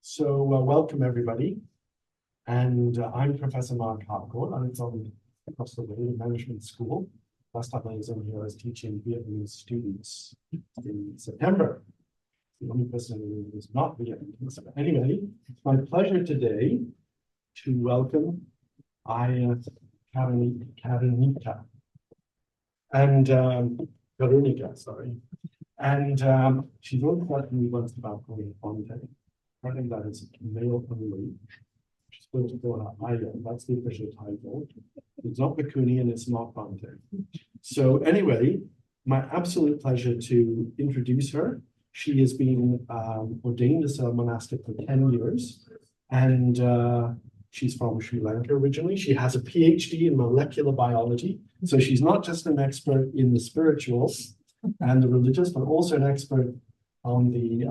Welcome everybody. And I'm Professor Mark Harcourt, and it's on across the way in management school. Last time I was in here, I was teaching Vietnamese students in September. The only person who is not Vietnamese. But anyway, it's my pleasure today to welcome Ayya Karunika and Karunika, sorry. And she's only talking me once about going on day. I think that is male only. She's supposed to go on Ayya. That's the official title. It's not Bhikkhuni and it's not Bhante. So anyway, my absolute pleasure to introduce her. She has been ordained as a monastic for 10 years. And she's from Sri Lanka originally. She has a PhD in molecular biology. So she's not just an expert in the spiritual and the religious, but also an expert on the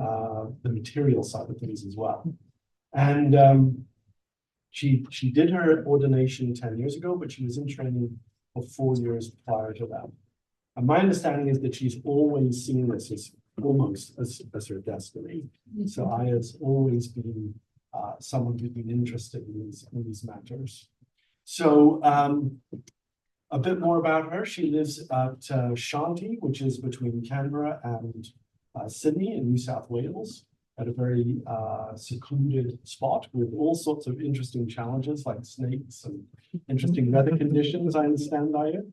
material side of things as well. And she did her ordination 10 years ago, but she was in training for 4 years prior to that. And my understanding is that she's always seen this as almost as her destiny. So Ayya's always been someone who's been interested in these matters. So a bit more about her. She lives at Shanti, which is between Canberra and Sydney in New South Wales, at a very secluded spot with all sorts of interesting challenges like snakes and interesting weather conditions, I understand, Ayya.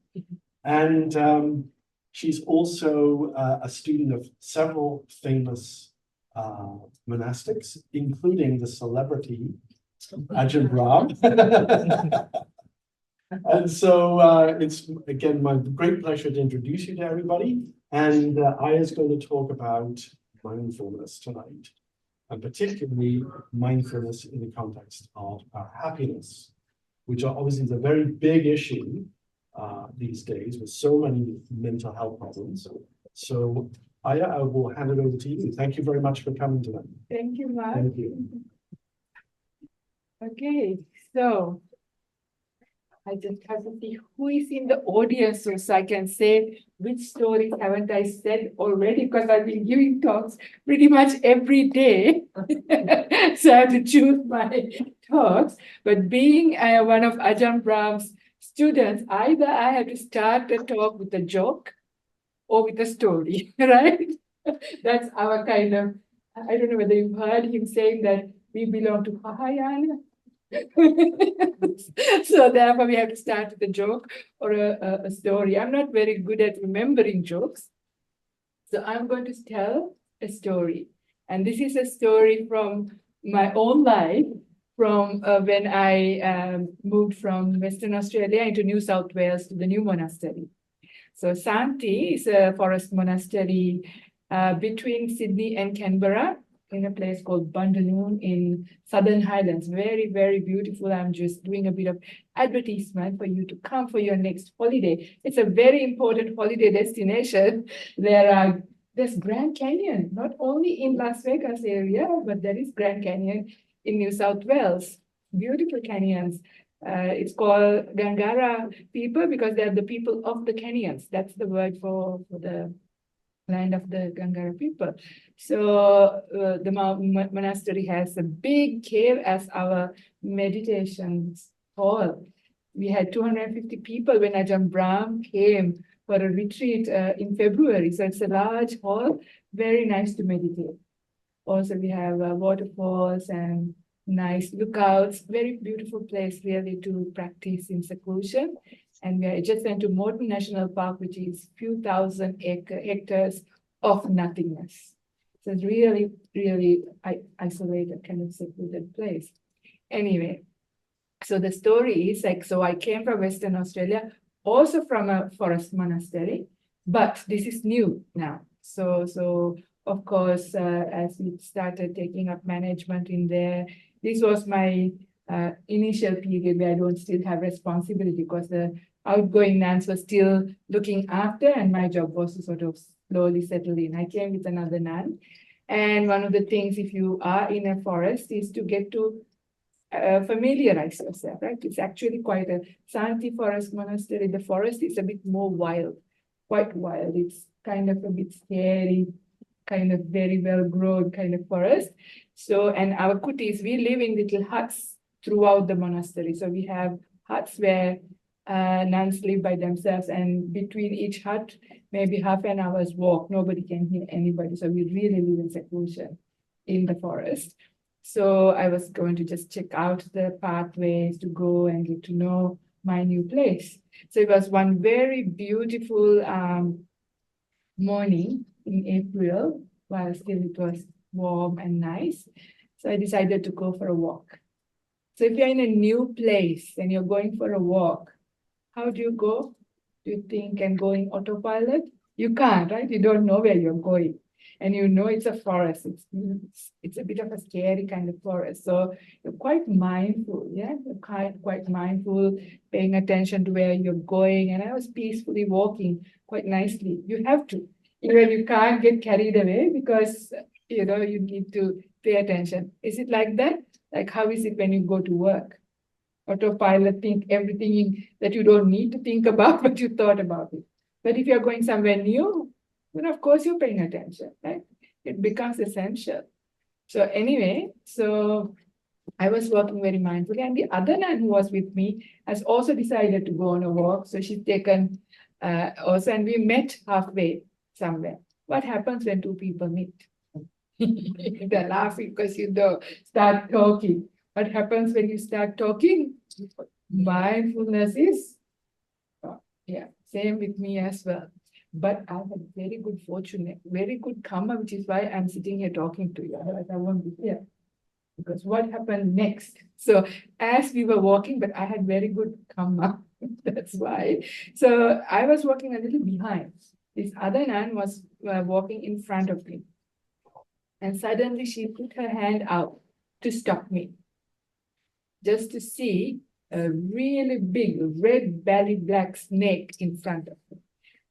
And she's also a student of several famous monastics, including the celebrity Ajahn Brahm. And so it's, again, my great pleasure to introduce you to everybody. And Ayya's going to talk about mindfulness tonight, and particularly mindfulness in the context of happiness, which obviously is a very big issue these days with so many mental health problems. So Ayya, I will hand it over to you. Thank you very much for coming tonight. Thank you, Mark. Thank you. Okay, so I just have to see who is in the audience so I can say which stories haven't I said already, because I've been giving talks pretty much every day. So I have to choose my talks. But being one of Ajahn Brahm's students, either I have to start the talk with a joke or with a story, right? That's our kind of, I don't know whether you've heard him saying that we belong to Mahayana. So therefore we have to start with a joke or a story. I'm not very good at remembering jokes, so I'm going to tell a story, and this is a story from my own life, from when I moved from Western Australia into New South Wales to the new monastery. So Santi is a forest monastery between Sydney and Canberra, in a place called Bundanoon in Southern Highlands. Very, very beautiful. I'm just doing a bit of advertisement for you to come for your next holiday. It's a very important holiday destination. There's Grand Canyon, not only in Las Vegas area, but there is Grand Canyon in New South Wales. Beautiful canyons. It's called Gangara people because they're the people of the canyons. That's the word for the land of the Gangara people. So the monastery has a big cave as our meditation hall. We had 250 people when Ajahn Brahm came for a retreat in February. So it's a large hall, very nice to meditate. Also, we have waterfalls and nice lookouts, very beautiful place really to practice in seclusion. And we are adjacent to Morton National Park, which is few thousand hectares of nothingness. So it's really, really isolated, kind of secluded place. Anyway, so the story is like, so I came from Western Australia, also from a forest monastery, but this is new now. So of course, as we started taking up management in there, this was my initial period where I don't still have responsibility because the outgoing nuns were still looking after, and my job was to sort of slowly settle in. I came with another nun. And one of the things, if you are in a forest, is to get to familiarize yourself, right? It's actually quite a Santi forest monastery. The forest is a bit more wild, quite wild. It's kind of a bit scary. kind of very well grown kind of forest. So, and our kutis, we live in little huts throughout the monastery. So we have huts where nuns live by themselves, and between each hut, maybe half an hour's walk, nobody can hear anybody. So we really live in seclusion in the forest. So I was going to just check out the pathways to go and get to know my new place. So it was one very beautiful morning in April, while still it was warm and nice. So I decided to go for a walk. So if you're in a new place and you're going for a walk, how do you go? Do you think and go in autopilot? You can't, right? You don't know where you're going. And you know it's a forest. It's a bit of a scary kind of forest. So you're quite mindful, yeah? You're quite mindful, paying attention to where you're going. And I was peacefully walking quite nicely. You have to. Even you can't get carried away because, you know, you need to pay attention. Is it like that? Like, how is it when you go to work? Autopilot, think everything that you don't need to think about, but you thought about it. But if you're going somewhere new, then of course you're paying attention, right? It becomes essential. So anyway, so I was walking very mindfully, and the other nun who was with me has also decided to go on a walk. So she's taken also, and we met halfway somewhere. What happens when two people meet? They're laughing because you know, start talking. What happens when you start talking? Mindfulness is, yeah, same with me as well. But I had very good fortune, very good karma, which is why I'm sitting here talking to you. Otherwise, I won't be here. Because what happened next? So as we were walking, but I had very good karma. That's why. So I was walking a little behind. This other nun was walking in front of me. And suddenly she put her hand out to stop me, just to see a really big red belly black snake in front of her.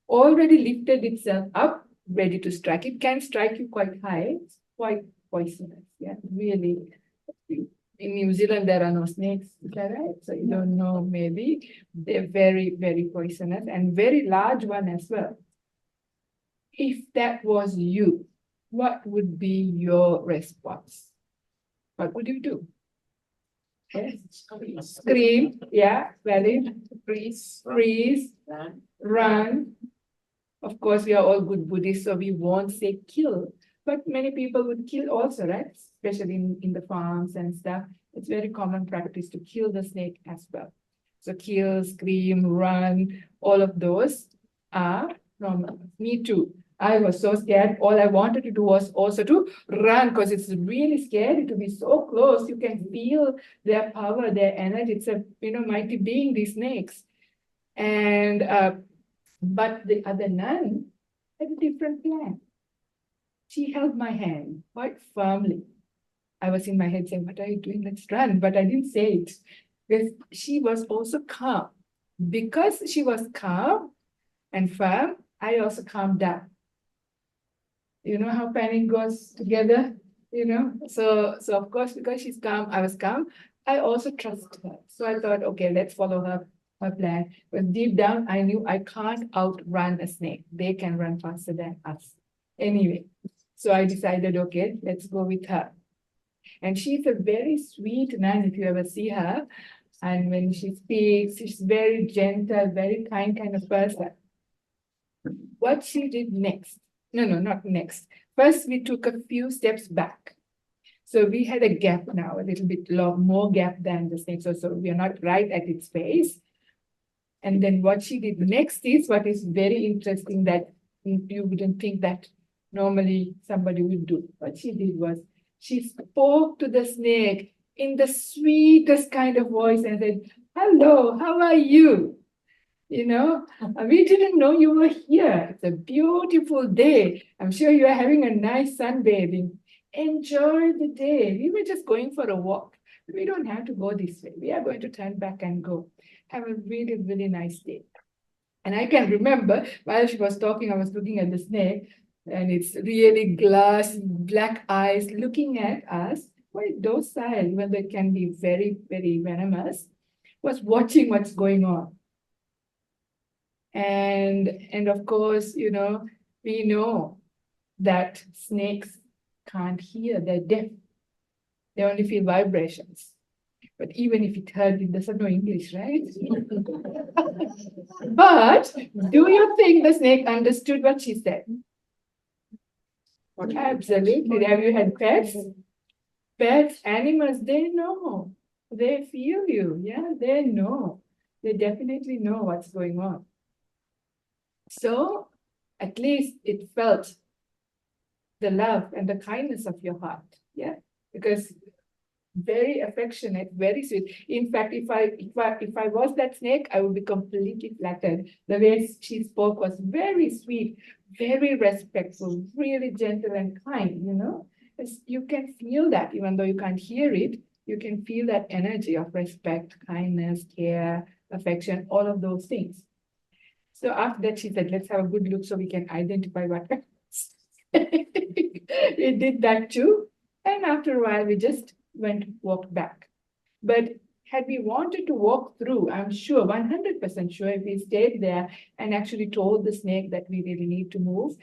Already lifted itself up, ready to strike. It can strike you quite high. It's quite poisonous. Yeah, really. In New Zealand, there are no snakes. Is that right? So you don't know, maybe. They're very, very poisonous and very large one as well. If that was you, what would be your response? What would you do? Yes. Scream, yeah, valid. Freeze, run. Of course, we are all good Buddhists, so we won't say kill. But many people would kill also, right? Especially in the farms and stuff. It's very common practice to kill the snake as well. So kill, scream, run, all of those are normal. Me too. I was so scared. All I wanted to do was also to run because it's really scary to be so close. You can feel their power, their energy. It's a mighty being, these snakes. And but the other nun had a different plan. She held my hand quite firmly. I was in my head saying, "What are you doing? Let's run." But I didn't say it because she was also calm. Because she was calm and firm, I also calmed down. You know how panic goes together, So of course, because she's calm, I was calm. I also trust her. So I thought, okay, let's follow her plan. But deep down, I knew I can't outrun a snake. They can run faster than us. Anyway, so I decided, okay, let's go with her. And she's a very sweet nun, if you ever see her. And when she speaks, she's very gentle, very kind of person. What she did next? No, not next. First, we took a few steps back. So we had a gap now, a little bit more gap than the snake. So we are not right at its face. And then what she did next is what is very interesting that you wouldn't think that normally somebody would do. What she did was she spoke to the snake in the sweetest kind of voice and said, "Hello, how are you? We didn't know you were here. It's a beautiful day. I'm sure you are having a nice sunbathing. Enjoy the day. We were just going for a walk. We don't have to go this way. We are going to turn back and go. Have a really, really nice day." And I can remember while she was talking, I was looking at the snake and it's really glass, black eyes looking at us, quite docile, even though it can be very, very venomous, was watching what's going on. And of course, we know that snakes can't hear, they're deaf. They only feel vibrations. But even if it heard, it doesn't know English, right? But do you think the snake understood what she said? Absolutely. Have you had pets? Pets, animals, they know. They feel you. Yeah, they know. They definitely know what's going on. So at least it felt the love and the kindness of your heart. Yeah, because very affectionate, very sweet. In fact, if I was that snake, I would be completely flattered. The way she spoke was very sweet, very respectful, really gentle and kind, you know. You can feel that, even though you can't hear it, you can feel that energy of respect, kindness, care, affection, all of those things. So after that, she said, let's have a good look so we can identify what we did that too. And after a while, we just walked back. But had we wanted to walk through, I'm sure, 100% sure, if we stayed there and actually told the snake that we really need to move,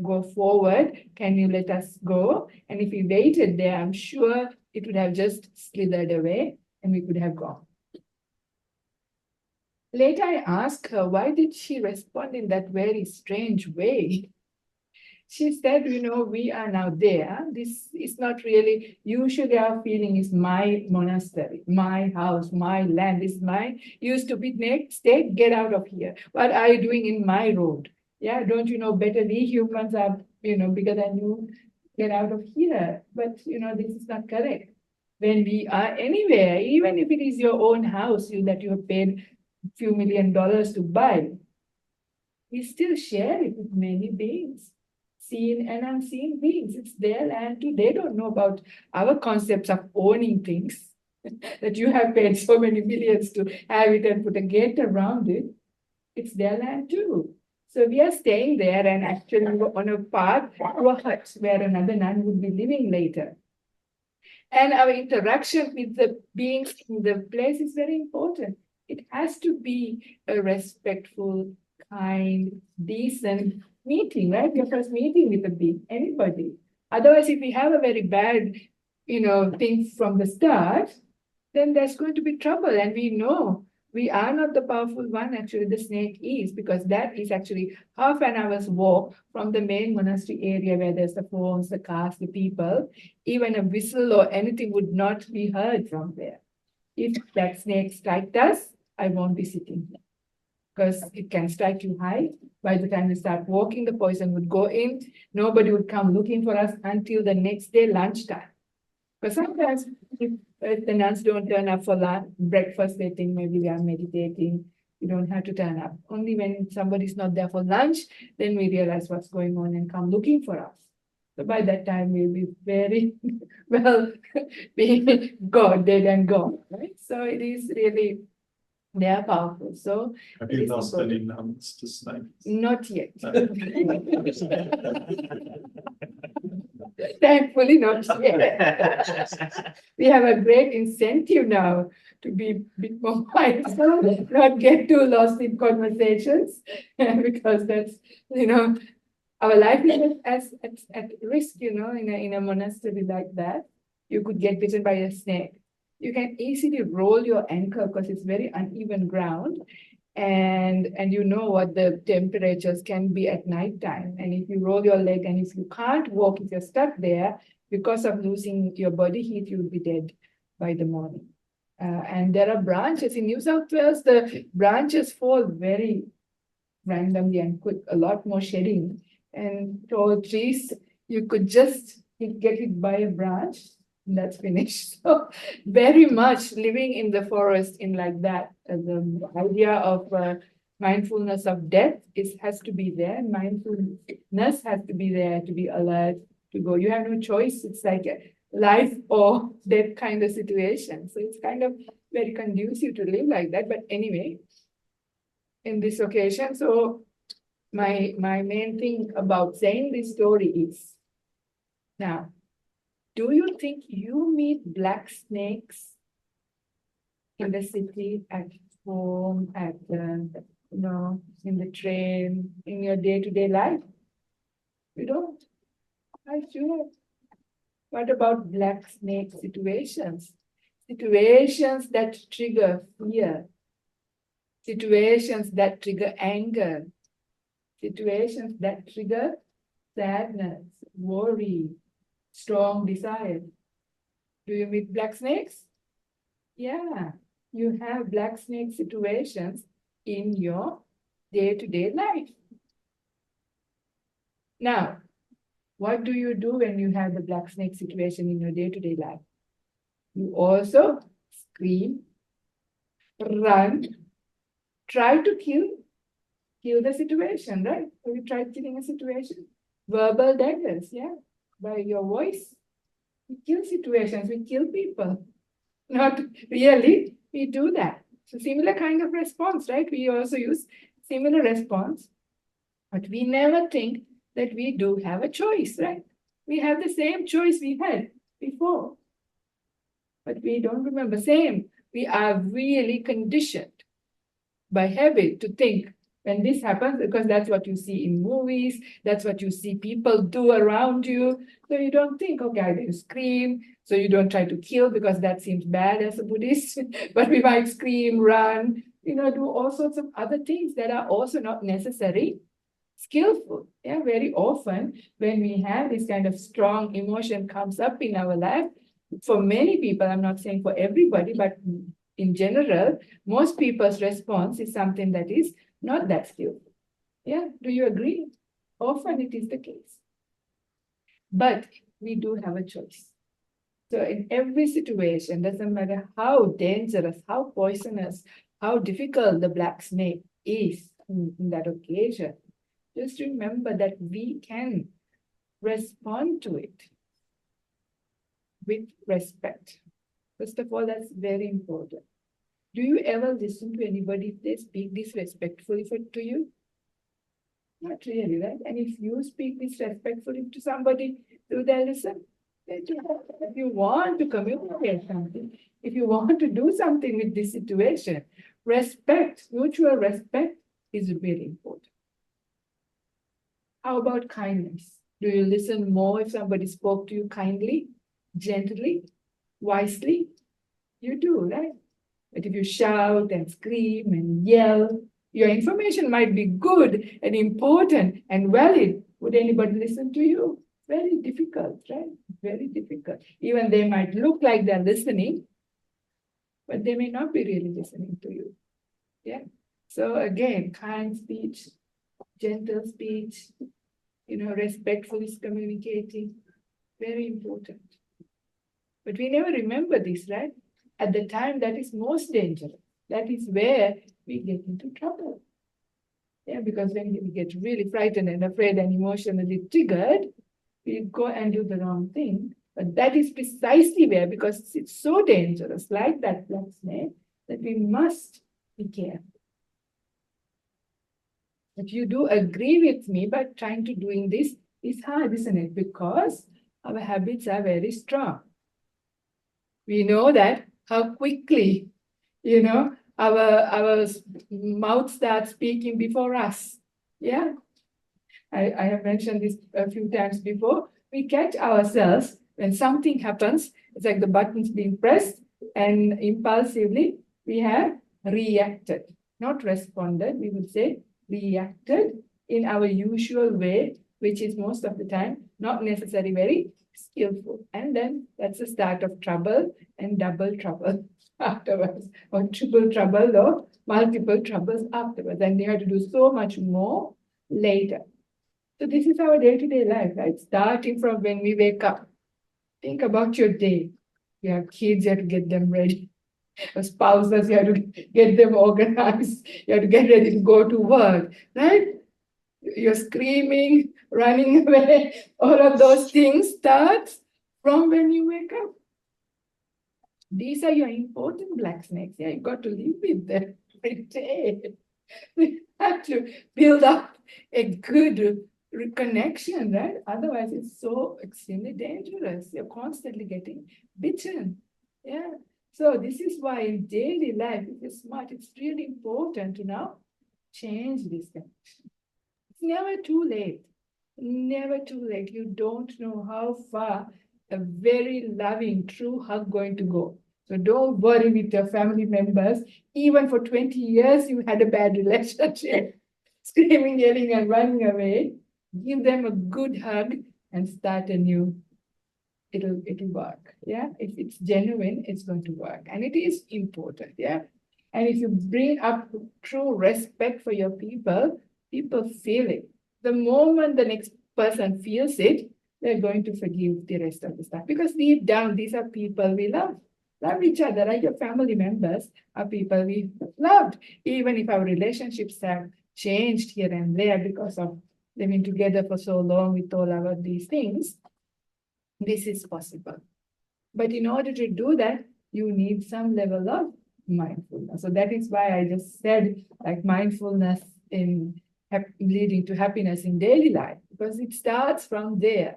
go forward, can you let us go? And if we waited there, I'm sure it would have just slithered away and we could have gone. Later, I asked her, why did she respond in that very strange way? She said, you know, we are now there. This is not really, usually our feeling is my monastery, my house, my land is mine. Used to be next state, get out of here. What are you doing in my road? Yeah, don't you know better? We humans are, you know, bigger than you. Get out of here. But, you know, this is not correct. When we are anywhere, even if it is your own house that you have paid a few $1 million to buy, we still share it with many beings. Seen and unseen beings. It's their land too. They don't know about our concepts of owning things that you have paid so many millions to have it and put a gate around it. It's their land too. So we are staying there and actually on a path to a hut where another nun would be living later. And our interaction with the beings in the place is very important. It has to be a respectful, kind, decent meeting, right? Your first meeting with a being, anybody. Otherwise, if we have a very bad, you know, thing from the start, then there's going to be trouble. And we know we are not the powerful one, actually, the snake is, because that is actually half an hour's walk from the main monastery area where there's the phones, the cars, the people. Even a whistle or anything would not be heard from there. If that snake striked us, I won't be sitting here because it can strike you high. By the time we start walking, the poison would go in. Nobody would come looking for us until the next day, lunchtime. But sometimes if the nuns don't turn up for breakfast, they think maybe we are meditating. You don't have to turn up. Only when somebody's not there for lunch, then we realize what's going on and come looking for us. So by that time, we'll be very well, be gone, dead and gone, right? So it is really, they are powerful. So have you lost any nuns to snakes? Not yet. Thankfully, not yet. We have a great incentive now to be a bit more mindful, not get too lost in conversations, because that's, you know, our life is at risk, you know, in a monastery like that. You could get bitten by a snake. You can easily roll your ankle because it's very uneven ground. And you know what the temperatures can be at night time. And if you roll your leg and if you can't walk, if you're stuck there, because of losing your body heat, you will be dead by the morning. And there are branches in New South Wales, the branches fall very randomly and quick, a lot more shedding. And tall trees, you could just get hit by a branch, and that's finished. So very much living in the forest in like that, the idea of mindfulness of death has to be there. Mindfulness has to be there to be alert, to go. You have no choice. It's like a life or death kind of situation. So it's kind of very conducive to live like that. But anyway, in this occasion, so my main thing about saying this story is, now, do you think you meet black snakes in the city, at home, at in the train, in your day-to-day life? You don't. Sure. What about black snake situations? Situations that trigger fear, situations that trigger anger, situations that trigger sadness, worry, strong desire. Do you meet black snakes? Yeah, you have black snake situations in your day-to-day life. Now, what do you do when you have the black snake situation in your day-to-day life? You also scream, run, try to kill the situation, right? Have you tried killing a situation? Verbal daggers, yeah. By your voice, we kill situations, we kill people. Not really, we do that. So similar kind of response, right? We also use similar response, but we never think that we do have a choice, right? We have the same choice we had before, but we don't remember. Same, we are really conditioned by habit to think when this happens, because that's what you see in movies, that's what you see people do around you. So you don't think, okay, I will scream. So you don't try to kill because that seems bad as a Buddhist, but we might scream, run, do all sorts of other things that are also not necessary skillful. Yeah, very often when we have this kind of strong emotion comes up in our life, for many people, I'm not saying for everybody, but in general, most people's response is something that is not that skillful. Yeah, do you agree? Often it is the case. But we do have a choice. So in every situation, doesn't matter how dangerous, how poisonous, how difficult the black snake is in that occasion, just remember that we can respond to it with respect. First of all, that's very important. Do you ever listen to anybody if they speak disrespectfully to you? Not really, right? And if you speak disrespectfully to somebody, do they listen? If you want to communicate something, if you want to do something with this situation, respect, mutual respect is really important. How about kindness? Do you listen more if somebody spoke to you kindly, gently, wisely? You do, right? But if you shout and scream and yell, your information might be good and important and valid. Would anybody listen to you? Very difficult, right? Very difficult. Even they might look like they're listening, but they may not be really listening to you. Yeah. So again, kind speech, gentle speech, respectfully communicating, very important. But we never remember this, right? At the time that is most dangerous. That is where we get into trouble. Yeah, because when we get really frightened and afraid and emotionally triggered, we go and do the wrong thing. But that is precisely where, because it's so dangerous, like that black snake, that we must be careful. But you do agree with me, but trying to doing this is hard, isn't it? Because our habits are very strong. We know that how quickly, our mouth starts speaking before us. Yeah. I have mentioned this a few times before. We catch ourselves when something happens, it's like the buttons being pressed, and impulsively we have reacted, not responded, we would say reacted in our usual way, which is most of the time not necessarily very skillful. And then that's the start of trouble and double trouble afterwards, or triple trouble or multiple troubles afterwards. And you have to do so much more later. So this is our day-to-day life, right? Starting from when we wake up. Think about your day. You have kids, you have to get them ready. Spouses, you have to get them organized. You have to get ready to go to work, right? You're screaming, running away. All of those things start from when you wake up. These are your important black snakes. Yeah, you've got to live with them every day. We have to build up a good connection, right? Otherwise, it's so extremely dangerous. You're constantly getting bitten. Yeah. So this is why in daily life, if you're smart, it's really important to now change this connection. It's never too late. Never too late. You don't know how far a very loving, true hug going to go. So don't worry with your family members. Even for 20 years, you had a bad relationship, screaming, yelling, and running away. Give them a good hug and start anew. It'll work. Yeah. If it's genuine, it's going to work. And it is important. Yeah. And if you bring up true respect for your people, people feel it. The moment the next person feels it, they're going to forgive the rest of the stuff. Because deep down, these are people we love. Love each other, right? Your family members are people we loved. Even if our relationships have changed here and there because of living together for so long with all our these things, this is possible. But in order to do that, you need some level of mindfulness. So that is why I just said like mindfulness in leading to happiness in daily life, because it starts from there.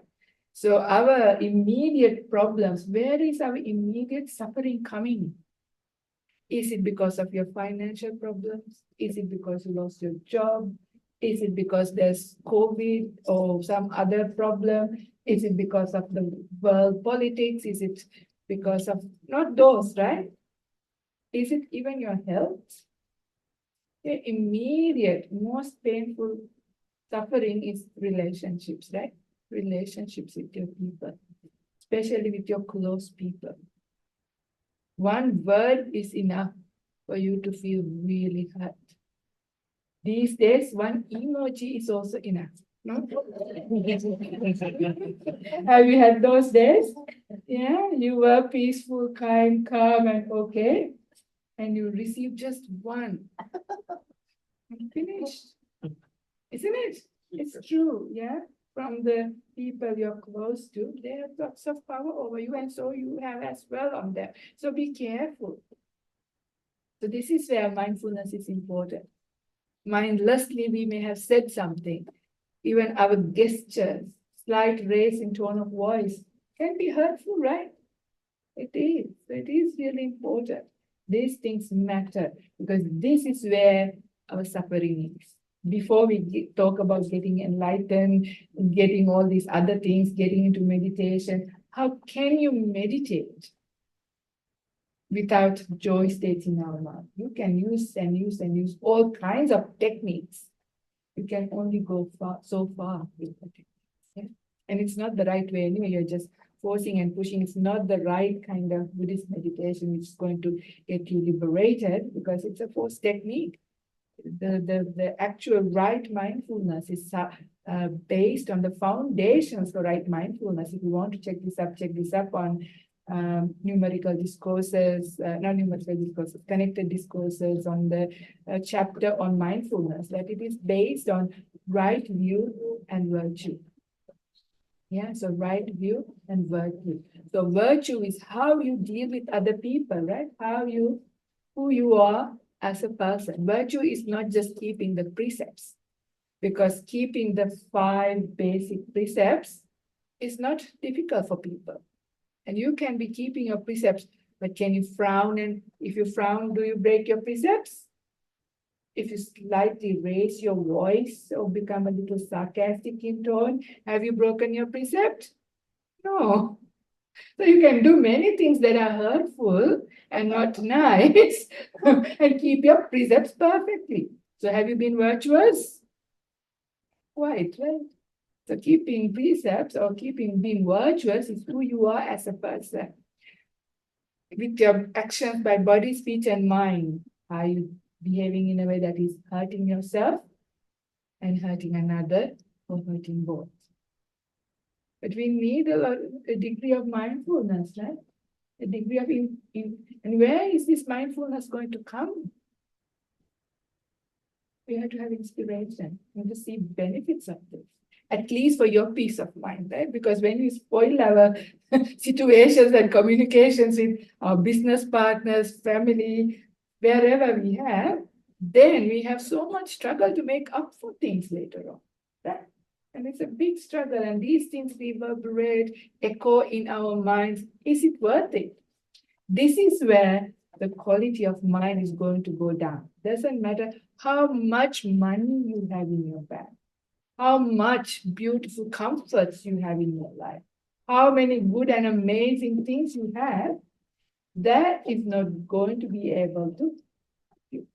So our immediate problems, where is our immediate suffering coming? Is it because of your financial problems? Is it because you lost your job? Is it because there's COVID or some other problem? Is it because of the world politics? Is it because of not those, right? Is it even your health? The immediate, most painful suffering is relationships, right? Relationships with your people, especially with your close people. One word is enough for you to feel really hurt. These days, one emoji is also enough. No? Have you had those days? Yeah, you were peaceful, kind, calm, and okay. And you receive just one. And finished. Isn't it? It's true, yeah? From the people you're close to, they have lots of power over you, and so you have as well on them. So be careful. So this is where mindfulness is important. Mindlessly, we may have said something. Even our gestures, slight raise in tone of voice can be hurtful, right? It is. It is really important. These things matter because this is where our suffering is. Before we talk about getting enlightened, getting all these other things, getting into meditation, how can you meditate without joy states in our mind? You can use and use all kinds of techniques. You can only go so far with the techniques. Yeah? And it's not the right way anyway. You're just forcing and pushing. It's not the right kind of Buddhist meditation which is going to get you liberated because it's a forced technique. The actual right mindfulness is based on the foundations for right mindfulness. If you want to check this up on numerical discourses, not numerical discourses, connected discourses on the chapter on mindfulness, that it is based on right view and virtue. Yeah, so right view and virtue. So virtue is how you deal with other people, right? Who you are as a person. Virtue is not just keeping the precepts, because keeping the 5 basic precepts is not difficult for people. And you can be keeping your precepts, but can you frown? And if you frown, do you break your precepts? If you slightly raise your voice or become a little sarcastic in tone, have you broken your precept? No. So you can do many things that are hurtful and not nice and keep your precepts perfectly. So have you been virtuous? Quite, right? So keeping precepts or being virtuous is who you are as a person. With your actions by body, speech, and mind, are you behaving in a way that is hurting yourself and hurting another or hurting both? But we need a degree of mindfulness, right? A degree of and where is this mindfulness going to come? We have to have inspiration and to see benefits of this, at least for your peace of mind, right? Because when we spoil our situations and communications with our business partners, family, wherever we have, then we have so much struggle to make up for things later on, right? And it's a big struggle, and these things reverberate, echo in our minds. Is it worth it? This is where the quality of mind is going to go down. Doesn't matter how much money you have in your bank. how much beautiful comforts you have in your life, how many good and amazing things you have, that is not going to be able to you.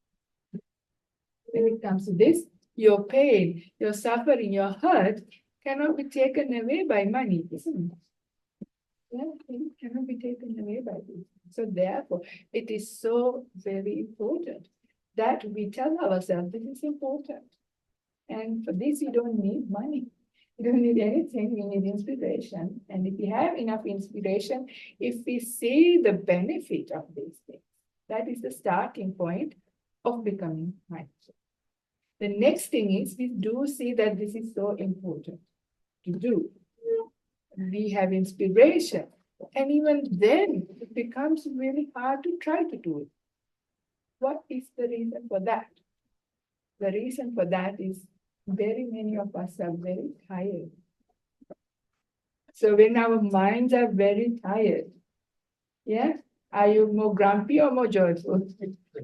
When it comes to this, your pain, your suffering, your hurt cannot be taken away by money, isn't it? Yeah, it cannot be taken away by this. So therefore, it is so very important that we tell ourselves this is important. And for this, you don't need money. You don't need anything, you need inspiration. And if you have enough inspiration, if we see the benefit of these things, that is the starting point of becoming mindful. The next thing is we do see that this is so important to do. We have inspiration. And even then, it becomes really hard to try to do it. What is the reason for that? The reason for that is very many of us are very tired. So when our minds are very tired, yeah, are you more grumpy or more joyful?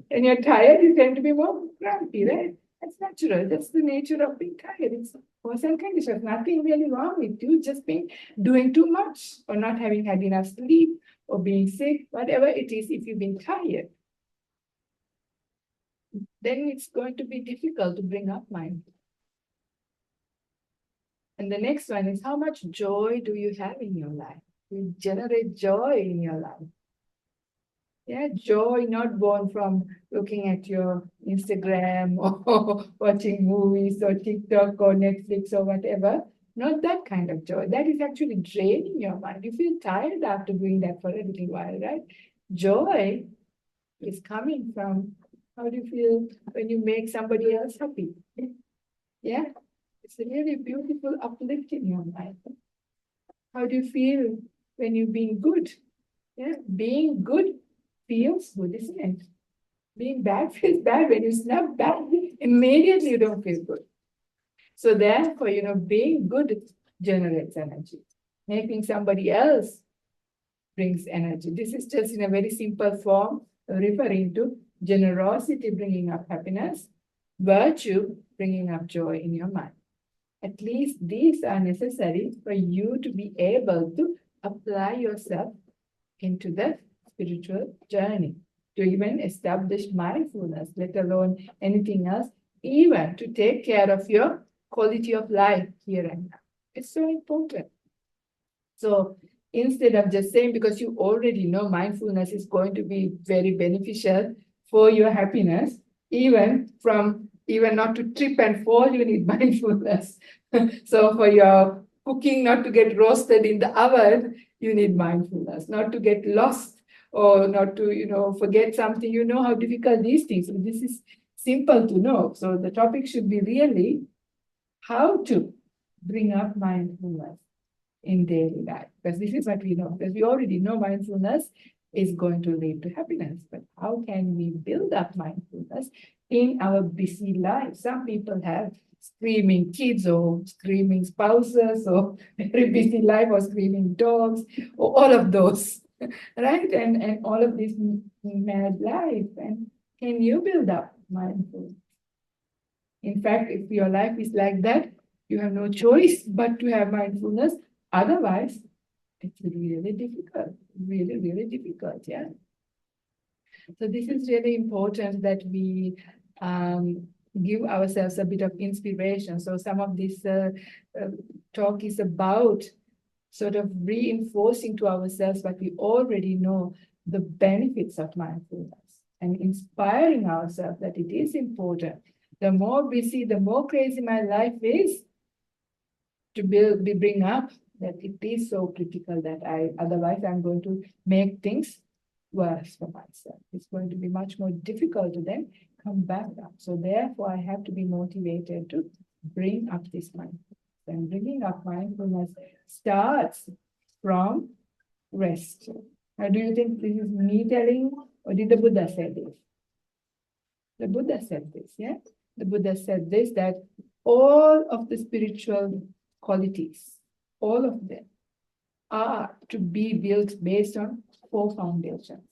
When you're tired, you tend to be more grumpy, right? That's natural. That's the nature of being tired. It's cause and condition. Nothing really wrong with you, just being doing too much or not having had enough sleep or being sick, whatever it is, if you've been tired, then it's going to be difficult to bring up mindfulness. And the next one is how much joy do you have in your life? You generate joy in your life. Yeah, joy not born from looking at your Instagram or watching movies or TikTok or Netflix or whatever. Not that kind of joy. That is actually draining your mind. You feel tired after doing that for a little while, right? Joy is coming from how do you feel when you make somebody else happy? Yeah, it's a really beautiful uplift in your mind. How do you feel when you're being good? Yeah, being good feels good, isn't it? Being bad feels bad. When you snap bad, immediately you don't feel good. So therefore, being good generates energy. Making somebody else brings energy. This is just in a very simple form, referring to generosity bringing up happiness, virtue bringing up joy in your mind. At least these are necessary for you to be able to apply yourself into the spiritual journey, to even establish mindfulness, let alone anything else, even to take care of your quality of life here and now. It's so important. So instead of just saying, because you already know mindfulness is going to be very beneficial for your happiness, even not to trip and fall, you need mindfulness. So for your cooking not to get roasted in the oven, you need mindfulness. Not to get lost or not to, forget something, how difficult these things. So this is simple to know. So the topic should be really how to bring up mindfulness in daily life. Because this is what we know. Because we already know mindfulness is going to lead to happiness. But how can we build up mindfulness in our busy life? Some people have screaming kids or screaming spouses or very busy life or screaming dogs or all of those, right? And all of this mad life. And can you build up mindfulness? In fact, if your life is like that, you have no choice but to have mindfulness. Otherwise, it's really difficult, really, really difficult, yeah? So this is really important that we give ourselves a bit of inspiration. So some of this talk is about sort of reinforcing to ourselves what we already know, the benefits of mindfulness, and inspiring ourselves that it is important. The more busy, the more crazy my life is, to bring up that it is so critical that otherwise I'm going to make things worse for myself. It's going to be much more difficult to then come back up. So therefore, I have to be motivated to bring up this mindfulness. And bringing up mindfulness starts from rest. Now, do you think this is me telling, or did the Buddha say this? The Buddha said this, yeah? The Buddha said this, that all of the spiritual qualities, all of them, are to be built based on 4 foundations.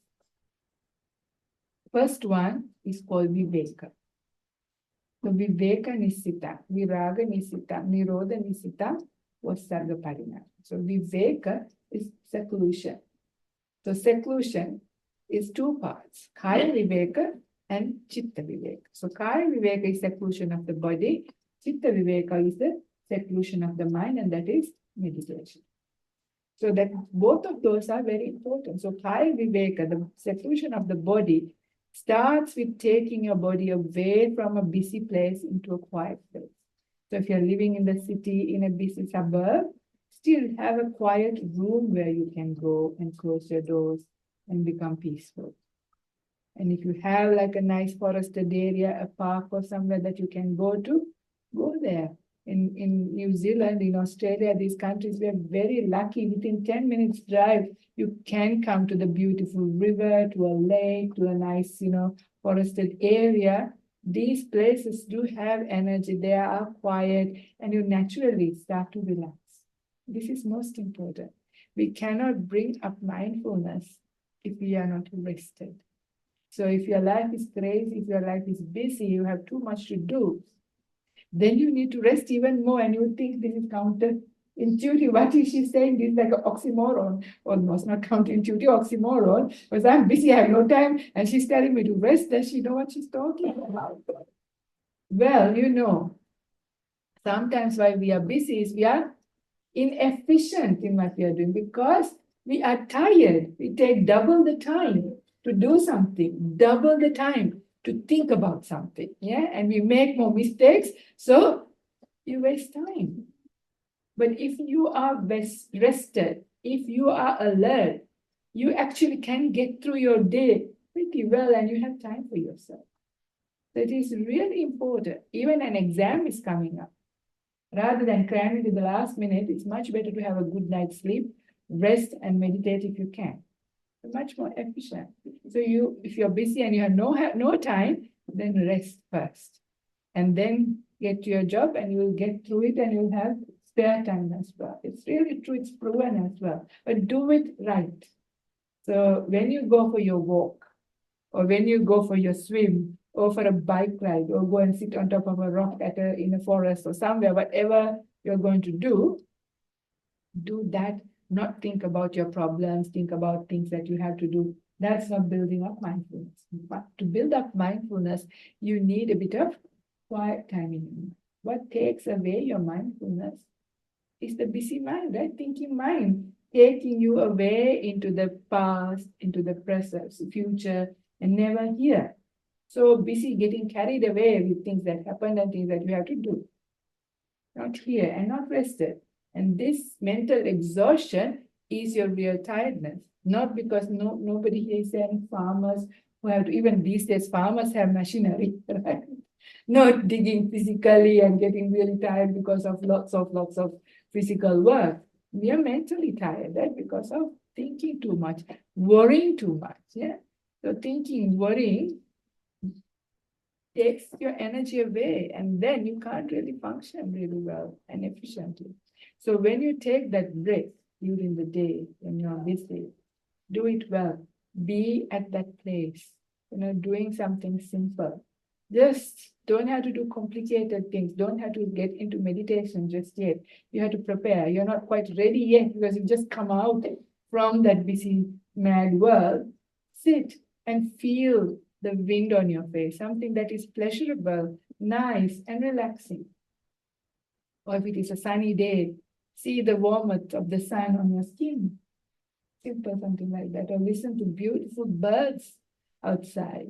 First one is called Viveka. So Viveka Nisita, Viraga Nisita, Nirodha Nisita was Sarga Parinama. So Viveka is seclusion. So seclusion is two parts, Kaya Viveka and Chitta Viveka. So Kaya Viveka is seclusion of the body, Chitta Viveka is the seclusion of the mind, and that is meditation. So that both of those are very important. So Kaya Viveka, the seclusion of the body, starts with taking your body away from a busy place into a quiet place. So if you're living in the city, in a busy suburb, still have a quiet room where you can go and close your doors and become peaceful. And if you have like a nice forested area, a park or somewhere that you can go to, go there. In New Zealand, in Australia, these countries, we are very lucky. Within 10 minutes drive, you can come to the beautiful river, to a lake, to a nice, forested area. These places do have energy, they are quiet, and you naturally start to relax. This is most important. We cannot bring up mindfulness if we are not rested. So if your life is crazy, if your life is busy, you have too much to do, then you need to rest even more, and you think this is counterintuitive. What is she saying? This is like an oxymoron, almost not counterintuitive, oxymoron, because I'm busy, I have no time, and she's telling me to rest. Does she know what she's talking about? Well, sometimes why we are busy is we are inefficient in what we are doing because we are tired. We take double the time to do something, double the time to think about something, and we make more mistakes, so you waste time. But if you are rested, if you are alert, you actually can get through your day pretty well, and you have time for yourself. So it is really important. Even an exam is coming up. Rather than cramming to the last minute, it's much better to have a good night's sleep, rest, and meditate if you can. Much more efficient. So if you're busy and you have no time, then rest first. And then get to your job, and you'll get through it, and you'll have spare time as well. It's really true, it's proven as well. But do it right. So when you go for your walk, or when you go for your swim, or for a bike ride, or go and sit on top of a rock in a forest or somewhere, whatever you're going to do that. Not think about your problems, think about things that you have to do. That's not building up mindfulness. But to build up mindfulness, you need a bit of quiet time in your mind. What takes away your mindfulness is the busy mind, right? Thinking mind, taking you away into the past, into the present, future, and never here. So busy getting carried away with things that happened and things that you have to do. Not here and not rested. And this mental exhaustion is your real tiredness. Not because nobody here is any farmers who have to, even these days, farmers have machinery, right? Not digging physically and getting really tired because of lots of physical work. We are mentally tired, right? Because of thinking too much, worrying too much, So thinking, worrying takes your energy away, and then you can't really function really well and efficiently. So when you take that break during the day, when you're busy, do it well. Be at that place, doing something simple. Just don't have to do complicated things. Don't have to get into meditation just yet. You have to prepare. You're not quite ready yet because you've just come out from that busy, mad world. Sit and feel the wind on your face, something that is pleasurable, nice, and relaxing. Or if it is a sunny day, see the warmth of the sun on your skin. Simple, something like that. Or listen to beautiful birds outside.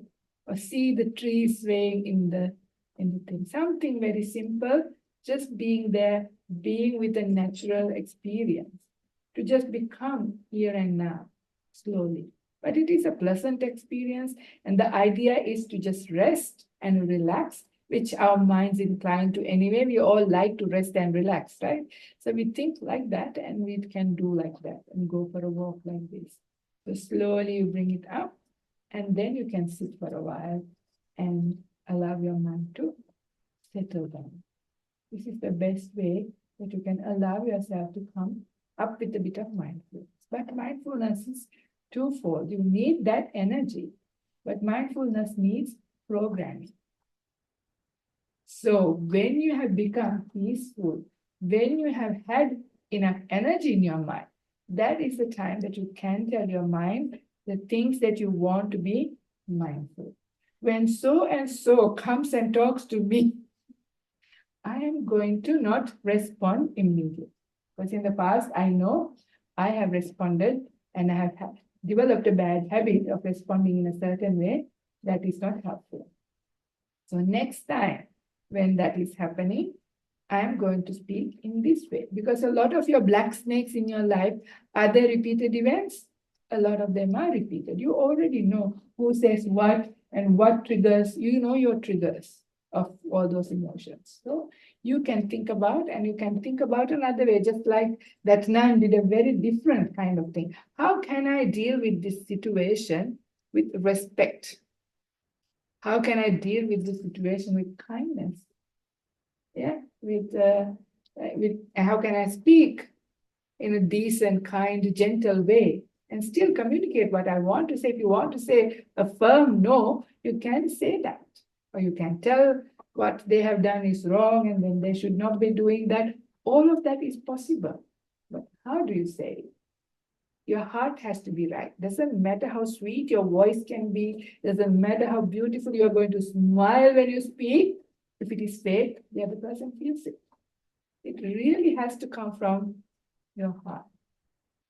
Or see the trees swaying in the thing. Something very simple, just being there, being with a natural experience. To just become here and now, slowly. But it is a pleasant experience, and the idea is to just rest and relax, which our minds incline to anyway. We all like to rest and relax, right? So we think like that, and we can do like that and go for a walk like this. So slowly you bring it up, and then you can sit for a while and allow your mind to settle down. This is the best way that you can allow yourself to come up with a bit of mindfulness. But mindfulness is twofold. You need that energy, but mindfulness needs programming. So when you have become peaceful, when you have had enough energy in your mind, that is the time that you can tell your mind the things that you want to be mindful. When so and so comes and talks to me, I am going to not respond immediately. Because in the past, I know I have responded and I have developed a bad habit of responding in a certain way that is not helpful. So next time when that is happening, I am going to speak in this way. Because a lot of your black snakes in your life, are they repeated events? A lot of them are repeated. You already know who says what and what triggers, you know your triggers of all those emotions. So you can think about, and you can think about another way, just like that nun did a very different kind of thing. How can I deal with this situation with respect? How can I deal with this situation with kindness? Yeah, with how can I speak in a decent, kind, gentle way and still communicate what I want to say? If you want to say a firm no, you can say that. Or you can tell what they have done is wrong and then they should not be doing that. All of that is possible. But how do you say it? Your heart has to be right. Doesn't matter how sweet your voice can be. Doesn't matter how beautiful you are going to smile when you speak. If it is fake, the other person feels it. It really has to come from your heart.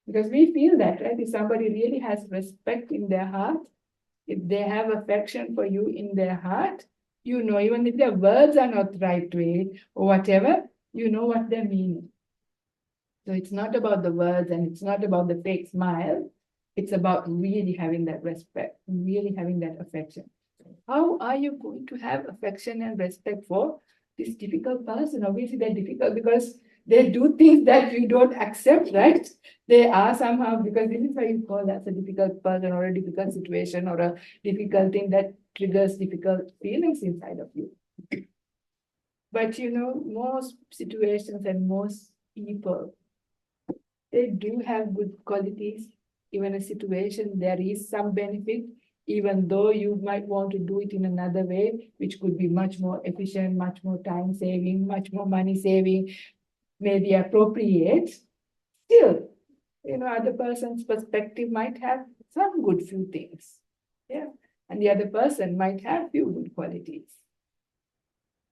Because we feel that, right? If somebody really has respect in their heart, if they have affection for you in their heart, you know, even if their words are not the right way or whatever, you know what they're meaning. So it's not about the words and it's not about the fake smile. It's about really having that respect, really having that affection. How are you going to have affection and respect for this difficult person? Obviously, they're difficult because they do things that you don't accept, right? They are somehow, because this is why you call that a difficult person or a difficult situation or a difficult thing that triggers difficult feelings inside of you. But you know, most situations and most people, they do have good qualities. Even a situation, there is some benefit, even though you might want to do it in another way, which could be much more efficient, much more time saving, much more money saving, maybe appropriate. Still, you know, other person's perspective might have some good few things. Yeah. And the other person might have few good qualities.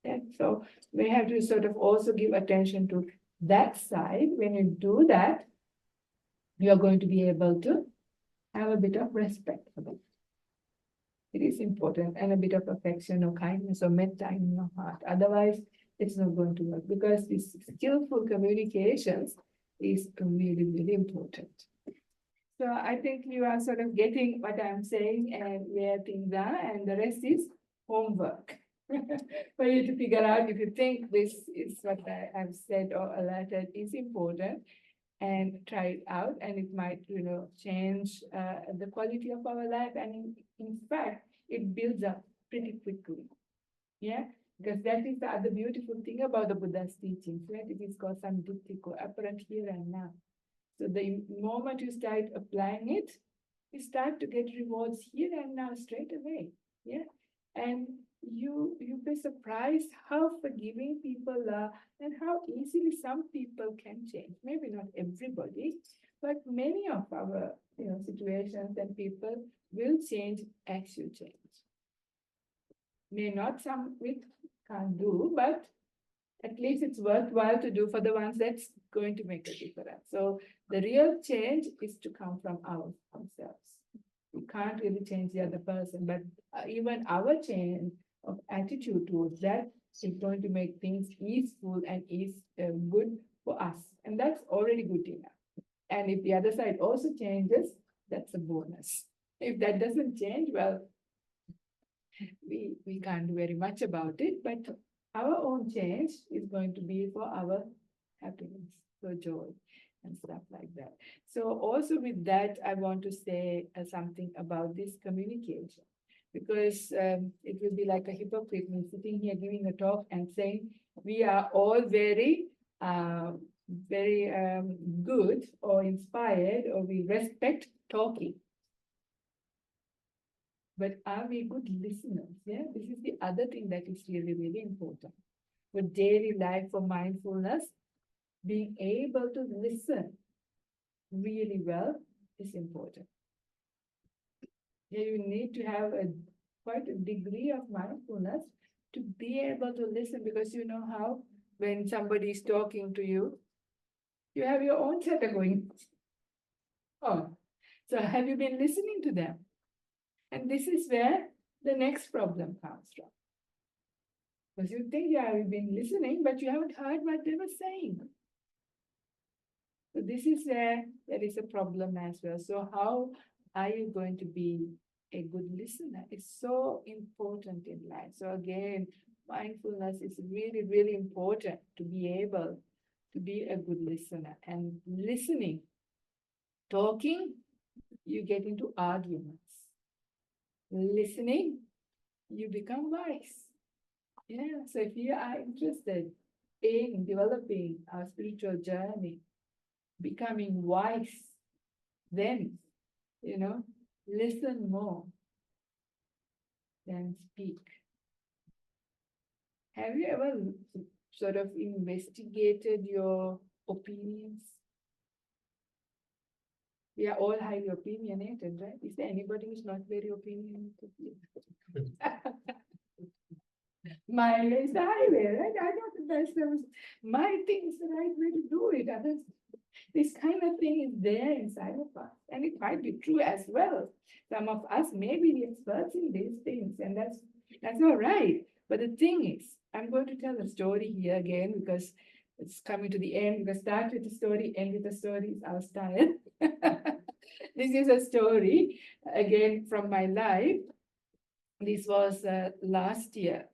Yeah. So we have to sort of also give attention to that side. When you do that, you are going to be able to have a bit of respect for them. It is important, and a bit of affection or kindness or metta in your heart. Otherwise, it's not going to work, because this skillful communications is really, really important. So I think you are sort of getting what I'm saying and where things are, and the rest is homework for you to figure out if you think this is what I have said or alerted is important, and try it out, and it might, you know, change the quality of our life. And in fact, it builds up pretty quickly. Yeah, because that is the other beautiful thing about the Buddha's teachings, right? It is called samdhittiko, apparent here and now. So the moment you start applying it, you start to get rewards here and now straight away. Yeah. And you'll be surprised how forgiving people are and how easily some people can change. Maybe not everybody, but many of our, you know, situations and people will change as you change. May not some we can't do, but at least it's worthwhile to do for the ones that's going to make a difference. So the real change is to come from ourselves. We can't really change the other person, but even our change of attitude towards that is going to make things easeful and good for us. And that's already good enough. And if the other side also changes, that's a bonus. If that doesn't change, well, we can't do very much about it, but our own change is going to be for our happiness, for joy and stuff like that. So also with that, I want to say something about this communication, because it will be like a hypocrite me sitting here giving a talk and saying we are all very good or inspired, or we respect talking. but are we good listeners? Yeah, this is the other thing that is really, really important. For daily life, for mindfulness, being able to listen really well is important. Yeah, you need to have quite a degree of mindfulness to be able to listen, because you know how when somebody is talking to you, you have your own chatter going on. So have you been listening to them? And this is where the next problem comes from. Because you think you have been listening, but you haven't heard what they were saying. So this is where there is a problem as well. So how are you going to be a good listener? It's so important in life. So again, mindfulness is really, really important to be able to be a good listener. And listening, talking, you get into arguments. Listening, you become wise. Yeah, so if you are interested in developing our spiritual journey, becoming wise, then, listen more than speak. Have you ever sort of investigated your opinions? We are all highly opinionated, right? Is there anybody who's not very opinionated? My way is the highway, right? I know the best. My thing is the right way to do it. Others, this kind of thing is there inside of us. And it might be true as well. Some of us may be the experts in these things, and that's all right. But the thing is, I'm going to tell a story here again because it's coming to the end. Because start with the story, end with the story is our style. This is a story, again, from my life. This was last year.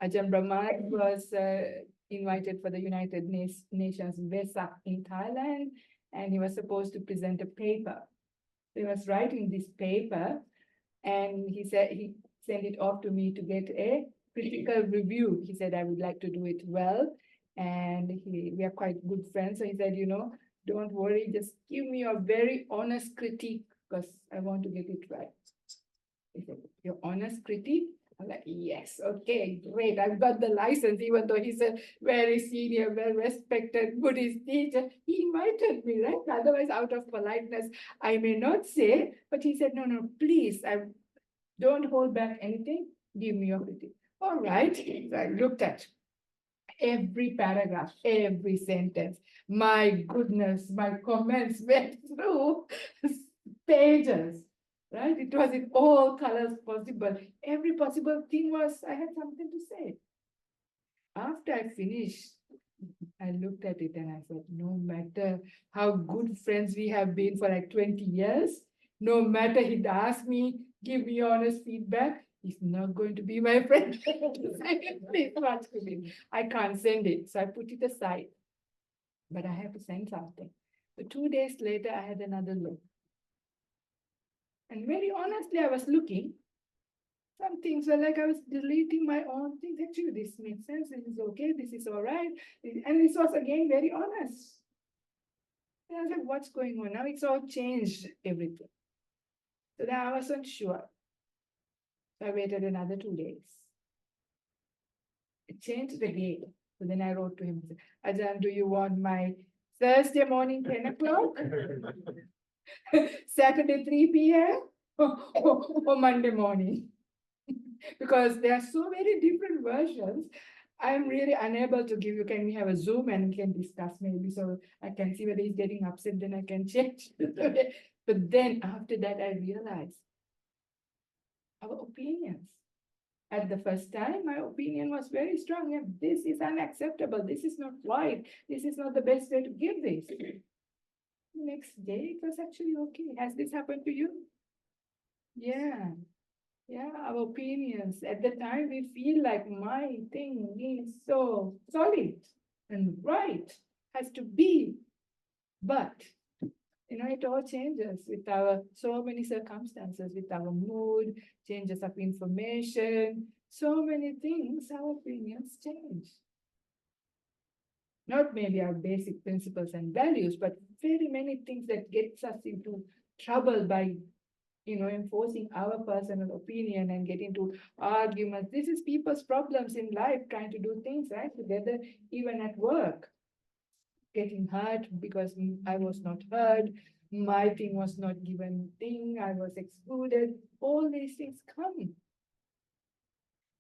Ajahn Brahman was invited for the United Nations Vesak in Thailand, and he was supposed to present a paper. He was writing this paper, and he said he sent it off to me to get a critical review. He said, I would like to do it well, and we are quite good friends. So he said, don't worry, just give me a very honest critique because I want to get it right. He said, your honest critique? I'm like, yes, okay, great. I've got the license, even though he's a very senior, well-respected Buddhist teacher. He invited me, right? Otherwise, out of politeness, I may not say, but he said, no, please, don't hold back anything. Give me your critique. All right. So I looked at every paragraph, every sentence. My goodness, my comments went through pages. Right? It was in all colors possible. Every possible thing was, I had something to say. After I finished, I looked at it and I said, no matter how good friends we have been for like 20 years, no matter he'd ask me, give me honest feedback, he's not going to be my friend. Please watch me. I can't send it. So I put it aside. But I have to send something. So 2 days later, I had another look. And very honestly, I was looking. Some things were like I was deleting my own things. Actually, this makes sense. This is okay. This is all right. And this was, again, very honest. And I was like, what's going on? Now it's all changed, everything. So then I wasn't sure. So I waited another 2 days. It changed again. So then I wrote to him, Ajahn, do you want my Thursday morning 10 o'clock? Saturday 3 p.m. or Monday morning? Because there are so many different versions. I'm really unable to give you, can we have a Zoom and we can discuss maybe so I can see whether he's getting upset, then I can change. But then after that, I realized our opinions. At the first time, my opinion was very strong. Yeah, this is unacceptable. This is not right. This is not the best way to give this. Next day, it was actually okay. Has this happened to you? Yeah. Yeah, our opinions. At the time, we feel like my thing is so solid and right, has to be. But, it all changes with our so many circumstances, with our mood, changes of information, so many things, our opinions change. Not maybe our basic principles and values, but very many things that gets us into trouble by enforcing our personal opinion and get into arguments. This is people's problems in life, trying to do things right together, even at work. Getting hurt because I was not heard, my thing was not given thing, I was excluded. All these things come.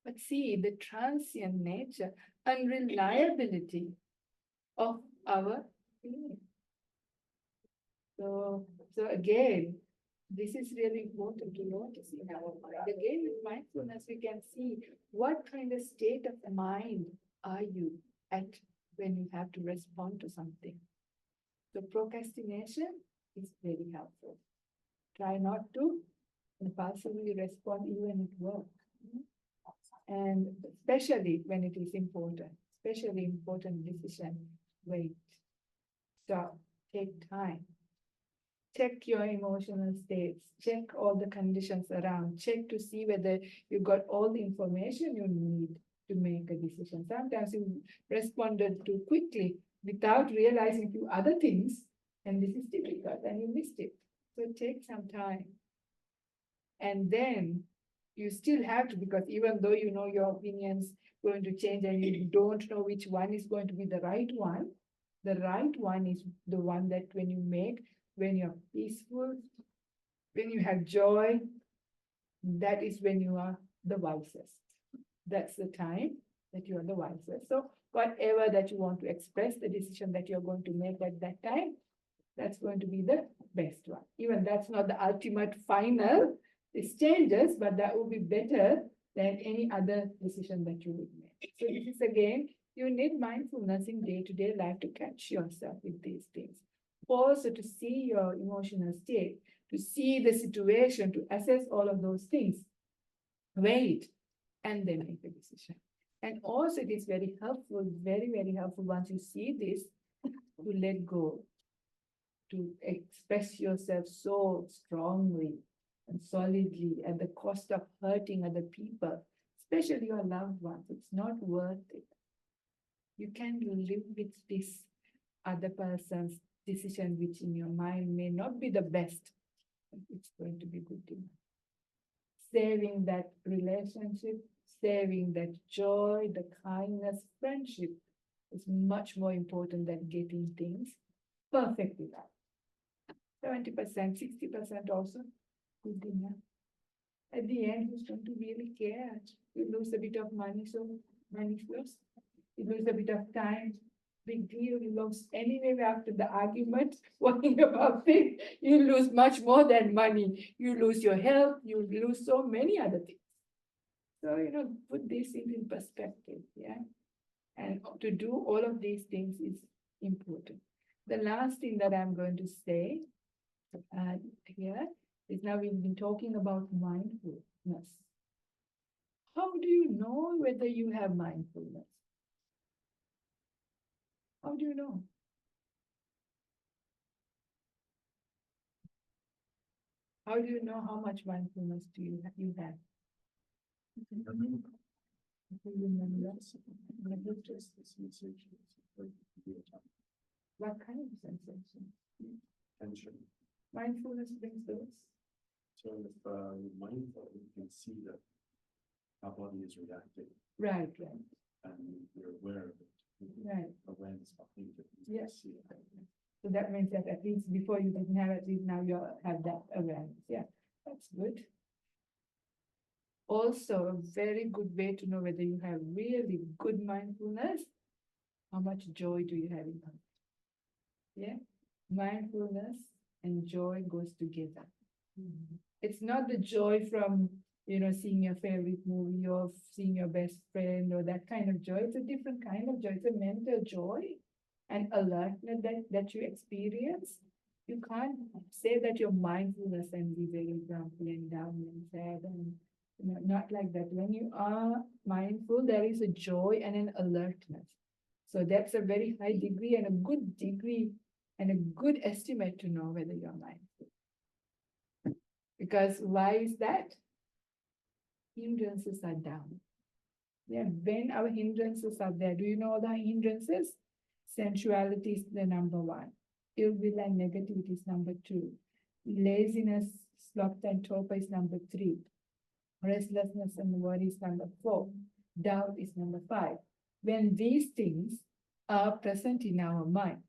But see the transient nature, unreliability of our being. So again, this is really important to notice in our mind. Again, with mindfulness, we can see what kind of state of mind are you at when you have to respond to something. So procrastination is very helpful. Try not to impulsively respond even at work. And especially when it is important, especially important decision, wait, stop, take time. Check your emotional states, check all the conditions around, check to see whether you got all the information you need to make a decision. Sometimes you responded too quickly without realizing a few other things, and this is difficult, and you missed it. So take some time. And then you still have to, because even though you know your opinion's going to change and you don't know which one is going to be the right one is the one that when you make, when you're peaceful, when you have joy, that is when you are the wisest. That's the time that you are the wisest. So whatever that you want to express, the decision that you're going to make at that time, that's going to be the best one. Even that's not the ultimate final, it changes, but that will be better than any other decision that you would make. So this is again, you need mindfulness in day-to-day life to catch yourself with these things. Also to see your emotional state, to see the situation, to assess all of those things. Wait, and then make a decision. And also it is very helpful, very, very helpful once you see this, to let go, to express yourself so strongly and solidly at the cost of hurting other people, especially your loved ones. It's not worth it. You can live with this other person's decision, which in your mind may not be the best, but it's going to be good enough. Saving that relationship, saving that joy, the kindness, friendship is much more important than getting things perfectly right. 70%, 60% also good enough. At the end, who's going to really care? You lose a bit of money, so money's lost. You lose a bit of time, big deal. You lose anyway after the argument, worrying about things. You lose much more than money. You lose your health. You lose so many other things. So, put this in perspective, yeah? And to do all of these things is important. The last thing that I'm going to say here is now we've been talking about mindfulness. How do you know whether you have mindfulness? How do you know? How do you know how much mindfulness do you have? You remember Just the sensation. what kind of sensation? Tension. Mindfulness brings those. So if you're mindful, you can see that our body is reacting Right. and you're aware of it. Right. Awareness of things that you can Yes. see. So that means that at least before you didn't have, at least now you have that awareness. Yeah, that's good. Also, a very good way to know whether you have really good mindfulness, how much joy do you have in life? Yeah, mindfulness and joy goes together. It's not the joy from, seeing your favorite movie or seeing your best friend or that kind of joy. It's a different kind of joy. It's a mental joy and alertness that you experience. You can't say that you're mindfulness and be very grumpy and down and sad and not like that. When you are mindful, there is a joy and an alertness. So that's a very high degree and a good degree and a good estimate to know whether you're mindful. Because why is that? Hindrances are down. Yeah, when our hindrances are there, do you know the hindrances? Sensuality is the number one. Ill will and negativity is number two. Laziness, sloth and torpor is number 3. Restlessness and worry is number 4. Doubt is number 5. When these things are present in our mind,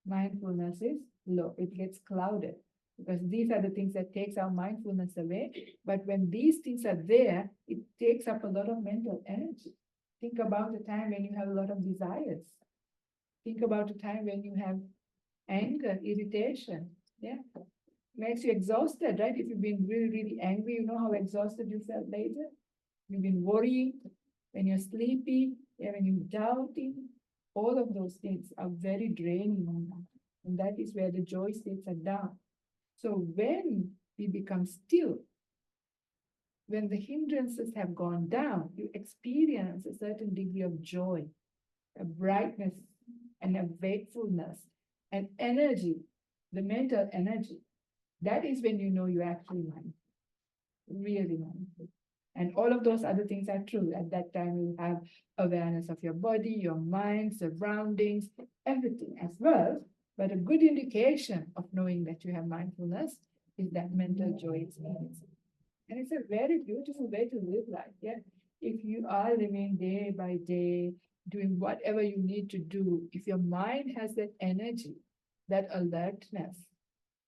mindfulness is low. It gets clouded because these are the things that takes our mindfulness away. But when these things are there, it takes up a lot of mental energy. Think about the time when you have a lot of desires. Think about the time when you have anger, irritation. Yeah. Makes you exhausted, right? If you've been really, really angry, you know how exhausted you felt later. You've been worrying, when you're sleepy, yeah, when you're doubting. All of those things are very draining on that. And that is where the joy states are down. So when we become still, when the hindrances have gone down, you experience a certain degree of joy, a brightness, and a wakefulness, and energy, the mental energy. That is when you know you're actually mindful, really mindful. And all of those other things are true. At that time, you have awareness of your body, your mind, surroundings, everything as well. But a good indication of knowing that you have mindfulness is that mental joy experience. And it's a very beautiful way to live life. Yeah. If you are living day by day, doing whatever you need to do, if your mind has that energy, that alertness,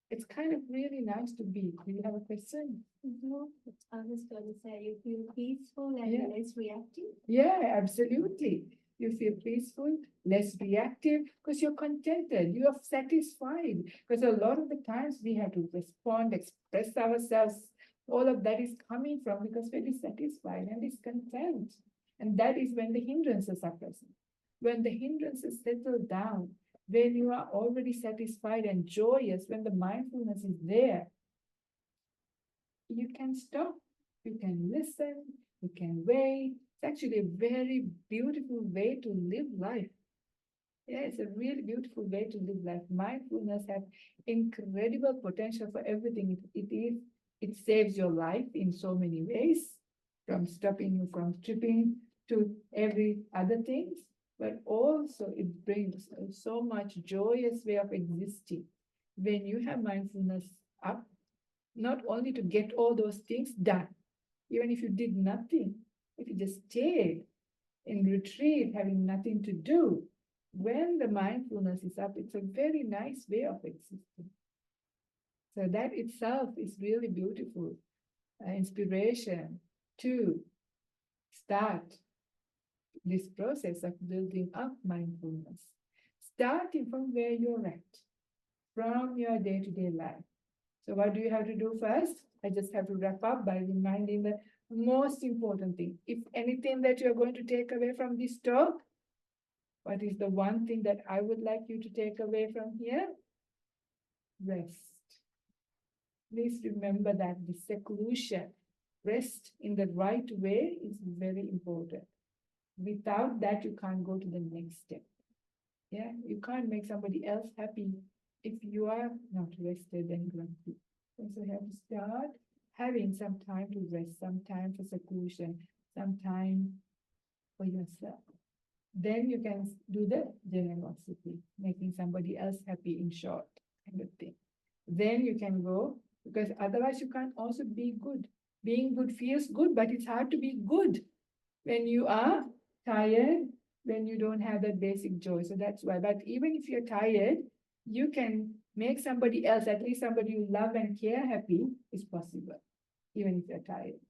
it's kind of really nice to be. Do you have a question? No, I was going to say you feel peaceful and Yeah. less reactive. Yeah, absolutely. You feel peaceful, less reactive, because you're contented, you are satisfied. Because a lot of the times we have to respond, express ourselves. All of that is coming from because we're dissatisfied and discontent. And that is when the hindrances are present. When the hindrances settle down, when you are already satisfied and joyous, when the mindfulness is there, you can stop, you can listen, you can wait. It's actually a very beautiful way to live life. Yeah, it's a really beautiful way to live life. Mindfulness has incredible potential for everything. It saves your life in so many ways, from stopping you from tripping to every other things, but also it brings so much joyous way of existing. When you have mindfulness up, not only to get all those things done, even if you did nothing, if you just stayed in retreat, having nothing to do, when the mindfulness is up, it's a very nice way of existing. So that itself is really beautiful inspiration to start this process of building up mindfulness, starting from where you're at, from your day-to-day life. So what do you have to do first? I just have to wrap up by reminding the most important thing. If anything that you're going to take away from this talk, what is the one thing that I would like you to take away from here? Rest. Please remember that the seclusion, rest in the right way is very important. Without that, you can't go to the next step. Yeah, you can't make somebody else happy if you are not rested and grumpy. And so you have to start having some time to rest, some time for seclusion, some time for yourself. Then you can do the generosity, making somebody else happy in short, kind of thing. Then you can go, because otherwise you can't also be good. Being good feels good, but it's hard to be good when you are tired, when you don't have that basic joy. So that's why. But even if you're tired, you can make somebody else, at least somebody you love and care, happy is possible, even if you're tired.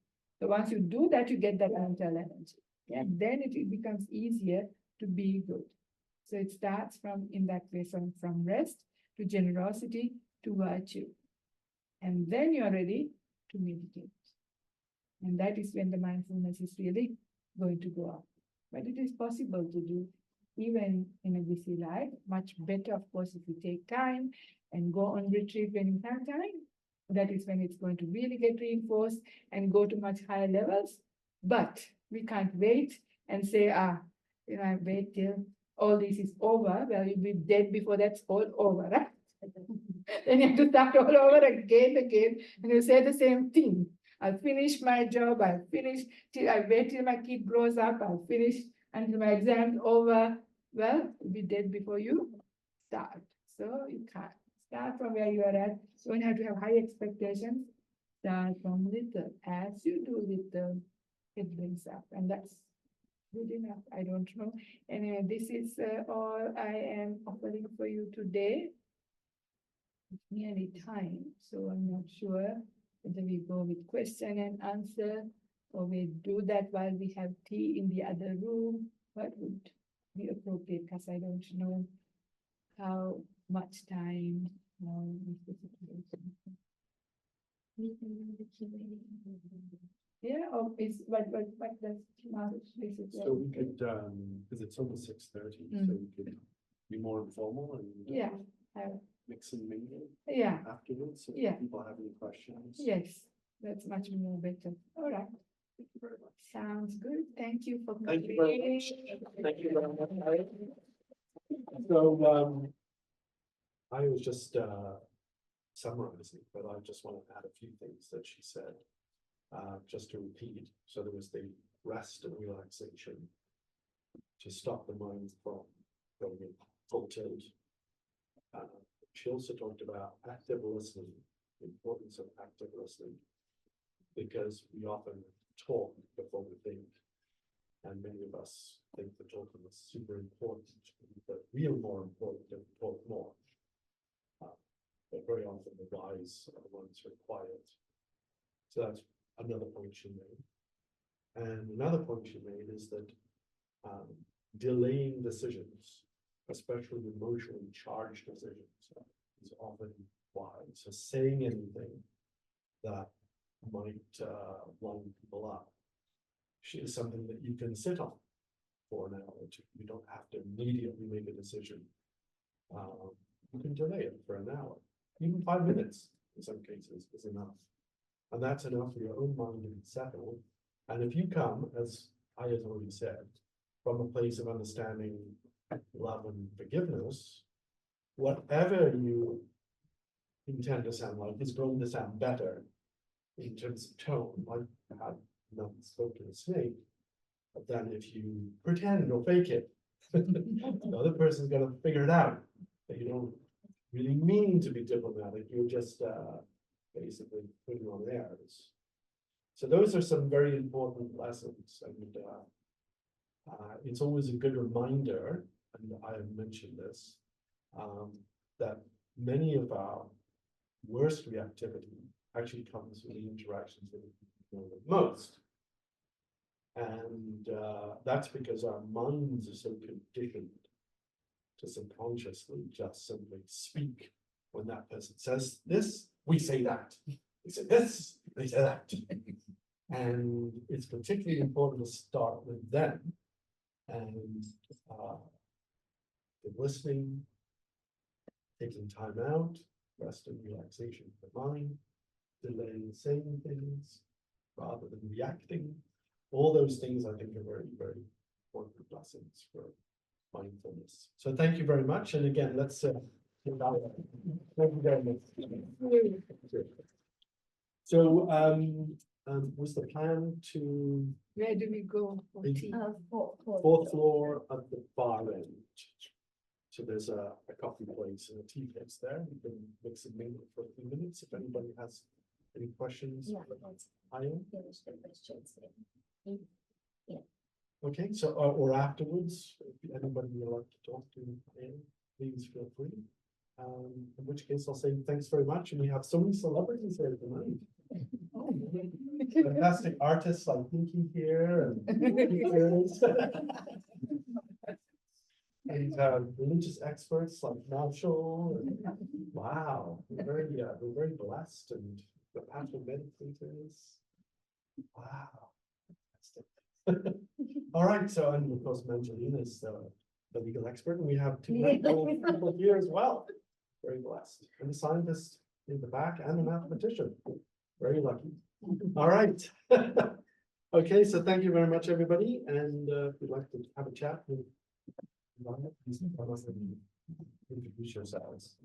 So once you do that, you get that mental energy. Yeah, then it becomes easier to be good. So it starts from in that way, from rest to generosity to virtue. And then you're ready to meditate. And that is when the mindfulness is really going to go up. But it is possible to do even in a busy life. Much better, of course, if you take time and go on retreat when you have time. That is when it's going to really get reinforced and go to much higher levels. But we can't wait and say, I wait till all this is over. Well, you'll be dead before that's all over, right? Then you have to start all over again, and you say the same thing. I'll finish my job, I'll finish till I wait till my kid grows up, I'll finish until my exam's over. Well, you'll be dead before you start. So you can't start from where you are at. You don't have to have high expectations. start from little. As you do little, it brings up, and that's good enough. I don't know. And this is all I am offering for you today. It's nearly time, so I'm not sure whether we go with question and answer or we do that while we have tea in the other room. What would be appropriate, because I don't know how much time is the situation. We can do the Q&A. Yeah, or is what does March visit? So we could, because it's almost 6:30, so we could be more informal and Yeah, mix and mingle yeah, afterwards. So Yeah. if people have any questions. yes, that's much more better. All right, Thank you very much. sounds good. Thank you for Thank you very much. coming. Thank you very much. So, I was just summarizing, but I just want to add a few things that she said, just to repeat. So there was the rest and relaxation to stop the mind from going in full tilt. She also talked about active listening, the importance of active listening, because we often talk before we think. And many of us think the talking is super important, but real more important than talk more. But very often the wise are the ones who are quiet. So that's another point she made. And another point she made is that delaying decisions, especially emotionally charged decisions, is often wise. So saying anything that might wind people up is something that you can sit on for an hour or two. You don't have to immediately make a decision. You can delay it for an hour. Even 5 minutes in some cases is enough. And that's enough for your own mind to be settled. And if you come, as I had already said, from a place of understanding, love, and forgiveness, whatever you intend to sound like is going to sound better in terms of tone. Like I've not spoken to a snake, but then if you pretend or fake it, the other person's going to figure it out that you don't really mean to be diplomatic. You're just basically putting on airs. So those are some very important lessons, and it's always a good reminder, and I have mentioned this, that many of our worst reactivity actually comes with the interactions with the people the most. And that's because our minds are so conditioned to subconsciously just simply speak. When that person says this, we say that. They say this, they say that. And it's particularly important to start with them. And the listening, taking time out, rest and relaxation of the mind, delaying saying things rather than reacting. All those things I think are very, very important lessons for mindfulness. So thank you very much. And again, let's thank you very much. So was the plan to Where do we go for tea? fourth floor at the far end? So there's a coffee place and a tea place there. You can mix and mingle for a few minutes if anybody has any questions. Yeah, that's I am. finish the questions. Okay, so or afterwards, if anybody would like to talk to Ian, please feel free. In which case I'll say thanks very much. And we have so many celebrities here tonight. Fantastic artists like Pinky here and religious experts like Marshall. Wow, we're very blessed, and the pastoral meditators. Wow. All right, so and of course Mangelina is the legal expert, and we have two medical people here as well. Very blessed. And the scientist in the back and the mathematician. Very lucky. All right. Okay, so thank you very much, everybody. And if you'd like to have a chat with Lana, please come up and introduce yourselves.